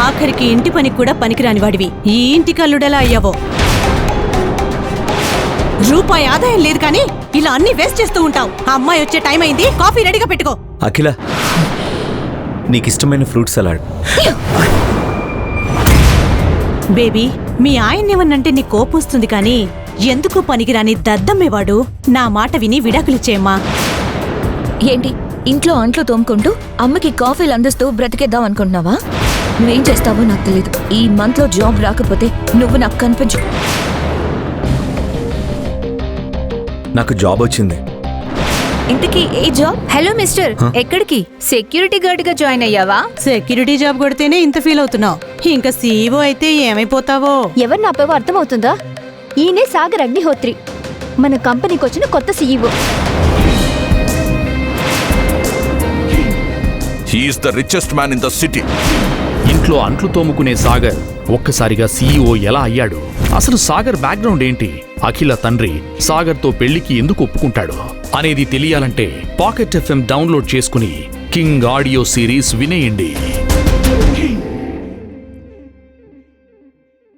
ఆఖరికి ఇంటి పనికి కూడా పనికిరాని వాడివి ఈ ఇంటి కల్లుడెలా అయ్యావో. రూపాయి ఆదాయం లేదు కానీ ఇలా అన్ని వేస్ట్ చేస్తూ ఉంటావు. ఆ అమ్మాయి వచ్చే టైం అయింది, కాఫీ రెడీగా పెట్టుకో. అఖిల, నీకిష్టమైన ఫ్రూట్ సలాడ్. బేబీ, మీ ఆయన్నేమన్నంటే నీ కోపం వస్తుంది కానీ ఎందుకు పనికిరాని దద్దమ్మేవాడు. నా మాట విని విడాకులిచ్చేయమ్మా. ఏంటి ఇంట్లో అంట్లు తోముకుంటూ అమ్మకి కాఫీలు అందిస్తూ బ్రతికేద్దాం అనుకుంటున్నావా? నువ్వేం చేస్తావో నాకు తెలీదు. ఈ మంత్ లో జాబ్ రాకపోతే నువ్వు నాకు కనిపించు. నాకు జాబ్ వచ్చింది. ఇంతకీ ఏ జాబ్? హలో మిస్టర్, ఎక్కడికి? సెక్యూరిటీ గార్డ్ గా జాయిన్ అయ్యావా? సెక్యూరిటీ జాబ్ కొడితేనే ఇంత ఫీల్ అవుతున్నావు, ఇంకా సీఈఓ అయితే ఏమైపోతావో. ఎవరు నాపేవో అర్థమవుతుందా? ఈయనే సాగర్ అగ్నిహోత్రి, మన కంపెనీకి వచ్చిన కొత్త CEO. He is the richest man in the city. ఇంట్లో అంట్లు తోముకునే సాగర్ ఒక్కసారిగా సీఈఓ ఎలా అయ్యాడు? అసలు సాగర్ బ్యాక్గ్రౌండ్ ఏంటి? అఖిల తండ్రి సాగర్తో పెళ్లికి ఎందుకు ఒప్పుకుంటాడు అనేది తెలియాలంటే పాకెట్ FM డౌన్లోడ్ చేసుకుని కింగ్ ఆడియో సిరీస్ వినేయండి.